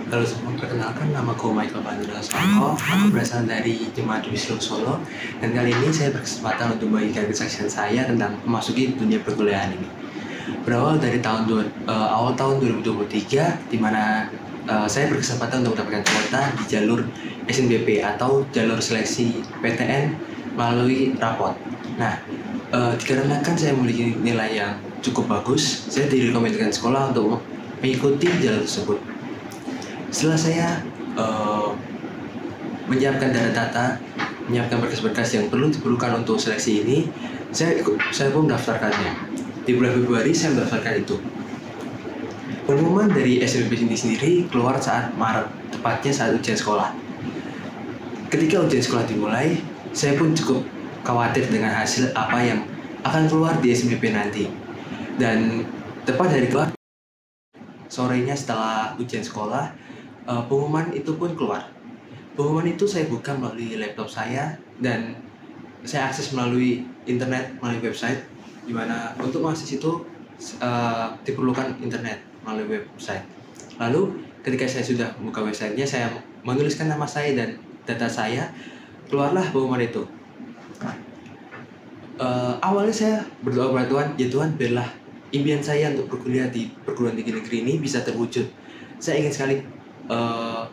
Halo semua, perkenalkan nama aku Michael Pandra Songko. Aku berasal dari Jemaat Wisnu Solo. Dan kali ini saya berkesempatan untuk membagikan kesaksian saya tentang memasuki dunia perkuliahan ini. Berawal dari awal tahun 2023, di mana saya berkesempatan untuk mendapatkan kuota di jalur SNBP atau jalur seleksi PTN melalui rapot. Nah, dikarenakan saya memiliki nilai yang cukup bagus, saya direkomendasikan sekolah untuk mengikuti jalur tersebut. Setelah saya menyiapkan data-data, menyiapkan berkas-berkas yang diperlukan untuk seleksi ini, saya pun mendaftarkannya. Di bulan Februari saya mendaftarkan itu. Pengumuman dari SNBP ini sendiri keluar saat Maret, tepatnya saat ujian sekolah. Ketika ujian sekolah dimulai, saya pun cukup khawatir dengan hasil apa yang akan keluar di SNBP nanti. Dan tepat dari keluar, sorenya setelah ujian sekolah, pengumuman itu pun keluar. Pengumuman itu saya buka melalui laptop saya dan saya akses melalui internet, melalui website, di mana untuk mengakses itu diperlukan internet melalui website. Lalu ketika saya sudah membuka websitenya, saya menuliskan nama saya dan data saya, keluarlah pengumuman itu. Awalnya saya berdoa kepada Tuhan, ya Tuhan, biarlah impian saya untuk berkuliah di perguruan tinggi negeri ini bisa terwujud. Saya ingin sekali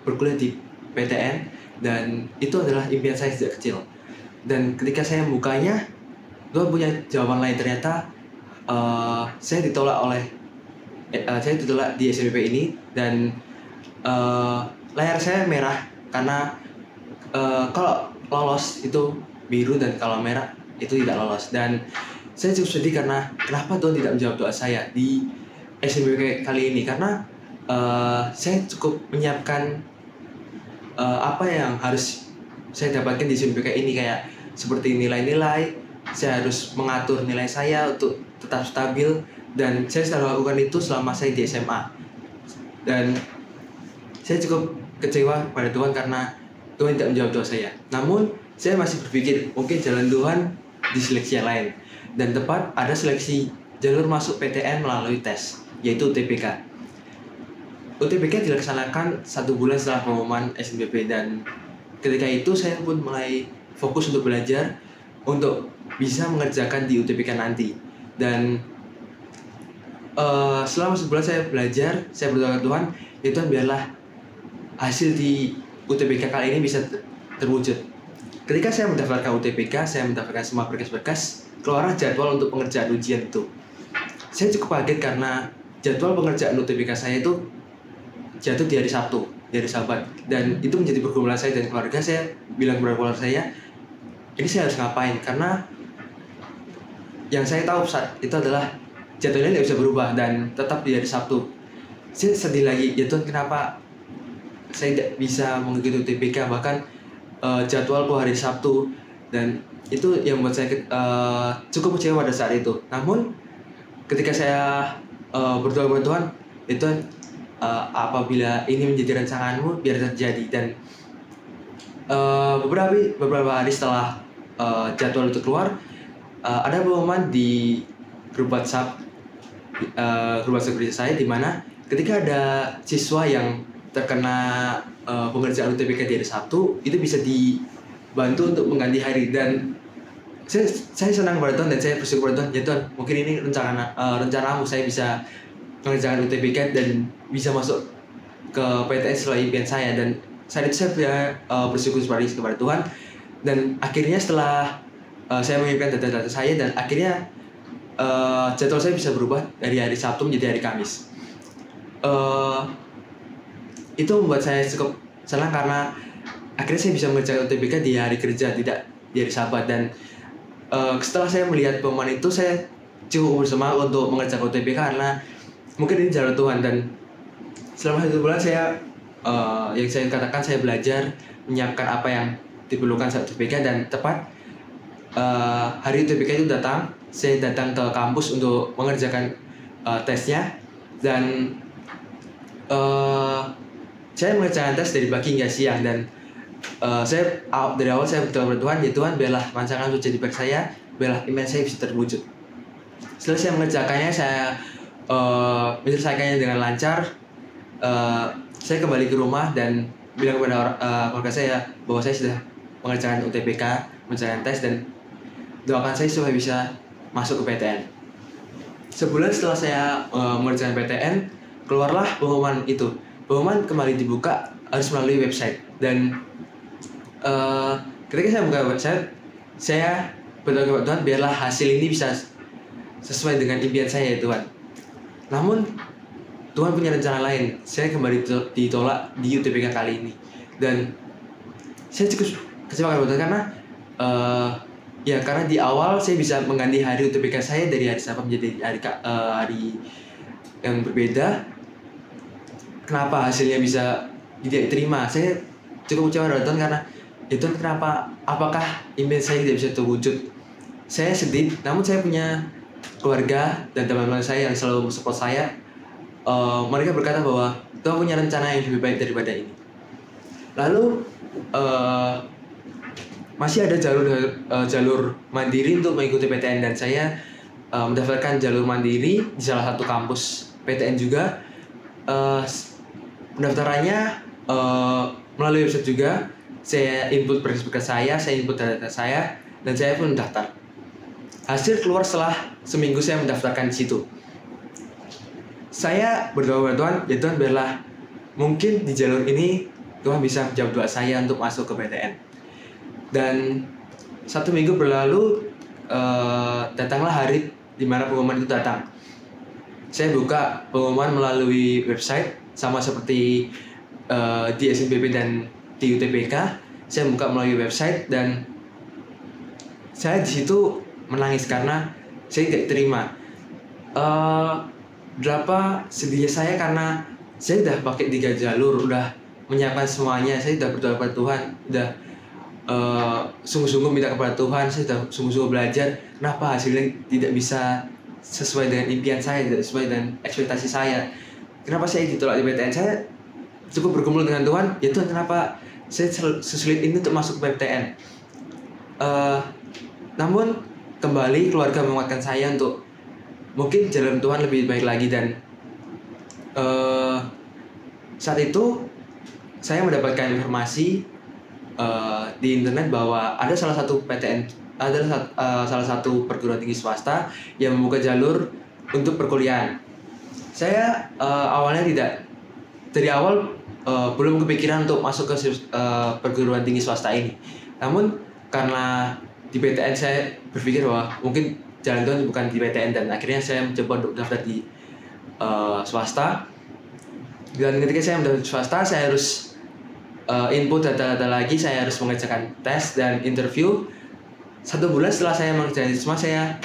berkuliah di PTN dan itu adalah impian saya sejak kecil. Dan ketika saya membukanya, Tuhan punya jawaban lain. Ternyata saya ditolak di SNBP ini dan layar saya merah karena kalau lolos itu biru dan kalau merah itu tidak lolos. Dan saya cukup sedih karena kenapa Tuhan tidak menjawab doa saya di SNBP kali ini, karena saya cukup menyiapkan apa yang harus saya dapatkan di SNBP ini, kayak seperti nilai-nilai. Saya harus mengatur nilai saya untuk tetap stabil dan saya selalu lakukan itu selama saya di SMA. Dan saya cukup kecewa pada Tuhan karena Tuhan tidak menjawab doa saya. Namun saya masih berpikir mungkin jalan Tuhan di seleksi yang lain, dan tepat ada seleksi jalur masuk PTN melalui tes, yaitu UTBK. UTBK dilaksanakan 1 bulan setelah pengumuman SNBP, dan ketika itu saya pun mulai fokus untuk belajar untuk bisa mengerjakan di UTBK nanti. Dan selama sebulan saya belajar, saya berdoa ke Tuhan, ya Tuhan, biarlah hasil di UTBK kali ini bisa terwujud. Ketika saya mendaftarkan UTBK, saya mendaftarkan semua berkas-berkas, keluarlah jadwal untuk pengerjaan ujian itu. Saya cukup kaget karena jadwal pengerjaan UTBK saya itu jatuh di hari Sabtu, di hari Sabat, dan itu menjadi pergumulan saya dan keluarga. Saya bilang kepada keluarga saya, ini saya harus ngapain, karena yang saya tahu saat itu adalah jadwalnya tidak bisa berubah dan tetap di hari Sabtu. Saya sedih lagi, ya Tuhan, kenapa saya tidak bisa mengikuti UTBK, bahkan jadwal keluar hari Sabtu, dan itu yang membuat saya cukup kecewa pada saat itu. Namun ketika saya berdoa kepada Tuhan, ya Tuhan, apabila ini menjadi rancanganmu, biar terjadi. Dan beberapa hari setelah jadwal itu keluar, ada pengumuman di grup WhatsApp saya, di mana ketika ada siswa yang terkena pengerjaan UTBK di hari Sabtu, itu bisa dibantu untuk mengganti hari. Dan saya senang pada Tuhan dan saya bersyukur pada Tuhan, ya Tuhan, mungkin ini rencanamu, saya bisa mengerjakan UTBK dan bisa masuk ke PTN sesuai impian saya. Dan saat itu saya bersyukur kepada Tuhan. Dan akhirnya setelah saya mengirimkan data-data saya, dan akhirnya jadwal saya bisa berubah dari hari Sabtu menjadi hari Kamis. Itu membuat saya cukup senang karena akhirnya saya bisa mengerjakan UTBK di hari kerja, tidak di hari Sabat. Dan setelah saya melihat pengumuman itu, saya cukup bersemangat untuk mengerjakan UTBK karena mungkin ini jalan Tuhan. Dan selama 1 bulan saya yang saya katakan, saya belajar menyiapkan apa yang diperlukan saat UTBK, dan tepat hari UTBK itu datang, saya datang ke kampus untuk mengerjakan tesnya. Dan saya mengerjakan tes dari pagi hingga siang. Dan dari awal saya berdoa kepada Tuhan, ya Tuhan, biarlah rancangan itu jadi bagi saya, biarlah impian saya bisa terwujud. Setelah saya mengerjakannya, saya menyelesaikannya dengan lancar. saya kembali ke rumah dan bilang kepada keluarga saya bahwa saya sudah mengerjakan UTBK, mengerjakan tes, dan doakan saya supaya bisa masuk ke PTN. Sebulan setelah saya mengerjakan PTN, keluarlah pengumuman itu. Pengumuman kembali dibuka harus melalui website, dan ketika saya buka website, saya berdoa kepada Tuhan biarlah hasil ini bisa sesuai dengan impian saya ya Tuhan. Namun Tuhan punya rencana lain. Saya kembali ditolak di UTBK kali ini, dan saya cukup kecewa kepada Tuhan karena karena di awal saya bisa mengganti hari UTBK saya dari hari Sabtu menjadi hari yang berbeda. Kenapa hasilnya bisa tidak diterima? Saya cukup kecewa kepada Tuhan karena itu kenapa? Apakah impian saya tidak bisa terwujud? Saya sedih, namun saya punya keluarga dan teman-teman saya yang selalu support saya. Mereka berkata bahwa Tuhan punya rencana yang lebih baik daripada ini. Lalu masih ada jalur mandiri untuk mengikuti PTN, dan saya mendaftarkan jalur mandiri di salah satu kampus PTN juga. Pendaftarannya melalui website juga. Saya input berkas saya input data saya, dan saya pun mendaftar. Hasil keluar setelah seminggu saya mendaftarkan di situ. Saya berdoa kepada Tuhan, ya Tuhan biarlah mungkin di jalur ini Tuhan bisa menjawab doa saya untuk masuk ke PTN. Dan 1 minggu berlalu, datanglah hari di mana pengumuman itu datang. Saya buka pengumuman melalui website sama seperti di SNBP dan di UTBK. Saya buka melalui website dan saya di situ menangis karena saya tidak terima. Berapa sedihnya saya karena saya udah pakai 3 jalur, udah menyiapkan semuanya. Saya udah berdoa kepada Tuhan, udah sungguh-sungguh minta kepada Tuhan, saya sudah sungguh-sungguh belajar. Kenapa hasilnya tidak bisa sesuai dengan impian saya, tidak sesuai dengan ekspektasi saya? Kenapa saya ditolak di PTN? Saya cukup bergumul dengan Tuhan, ya Tuhan kenapa saya sesulit ini untuk masuk ke PTN? Namun kembali keluarga menguatkan saya untuk mungkin jalan Tuhan lebih baik lagi, dan saat itu saya mendapatkan informasi di internet bahwa ada salah satu PTN, salah satu perguruan tinggi swasta yang membuka jalur untuk perkuliahan. Saya awalnya dari awal belum kepikiran untuk masuk ke perguruan tinggi swasta ini. Namun karena di PTN saya berpikir bahwa mungkin jalan Tuhan bukan di PTN, dan akhirnya saya mencoba untuk daftar di swasta. Dan ketika saya mendaftar di swasta, saya harus input data-data lagi, saya harus mengerjakan tes dan interview. 1 bulan setelah saya mengerjakan itu semua, saya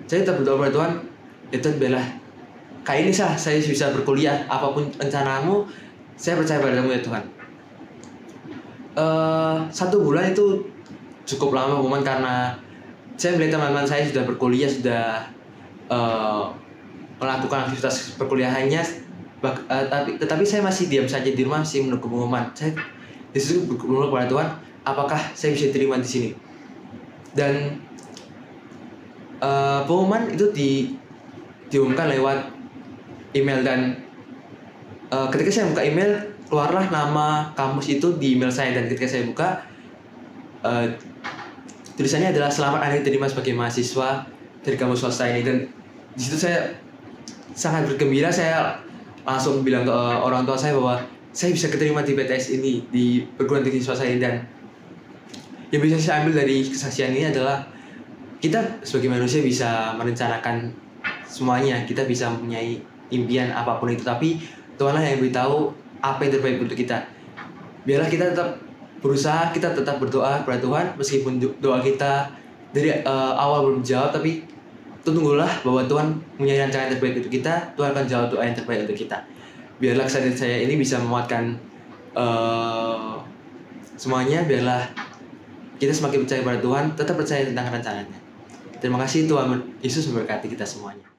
tetap berdoa kepada Tuhan, ya Tuhan biarlah kali ini saya bisa berkuliah, apapun rencanamu, saya percaya padamu ya Tuhan. 1 bulan itu cukup lama momen, karena saya melihat teman-teman saya sudah berkuliah, sudah melakukan aktivitas perkuliahannya, tetapi saya masih diam saja di rumah, masih menunggu pengumuman. Saya disitu bergumul kepada Tuhan, apakah saya bisa diterima di sini? Dan pengumuman itu diumumkan lewat email, dan ketika saya buka email, keluarlah nama kampus itu di email saya. Dan ketika saya buka, tulisannya adalah selamat Anda diterima sebagai mahasiswa dari kampus swasta ini. Dan di situ saya sangat bergembira. Saya langsung bilang ke orang tua saya bahwa saya bisa keterima di PTS ini, di perguruan tinggi swasta ini. Dan yang bisa saya ambil dari kesaksian ini adalah kita sebagai manusia bisa merencanakan semuanya, kita bisa mempunyai impian apapun itu, tapi Tuhanlah yang beritahu apa yang terbaik untuk kita. Biarlah kita tetap berusaha, kita tetap berdoa kepada Tuhan, meskipun doa kita dari awal belum jawab, tapi tunggulah bahwa Tuhan punya rencana yang terbaik untuk kita. Tuhan akan jawab doa yang terbaik untuk kita. Biarlah kesadaran saya ini bisa menguatkan semuanya. Biarlah kita semakin percaya pada Tuhan, tetap percaya tentang rencananya. Terima kasih, Tuhan Yesus memberkati kita semuanya.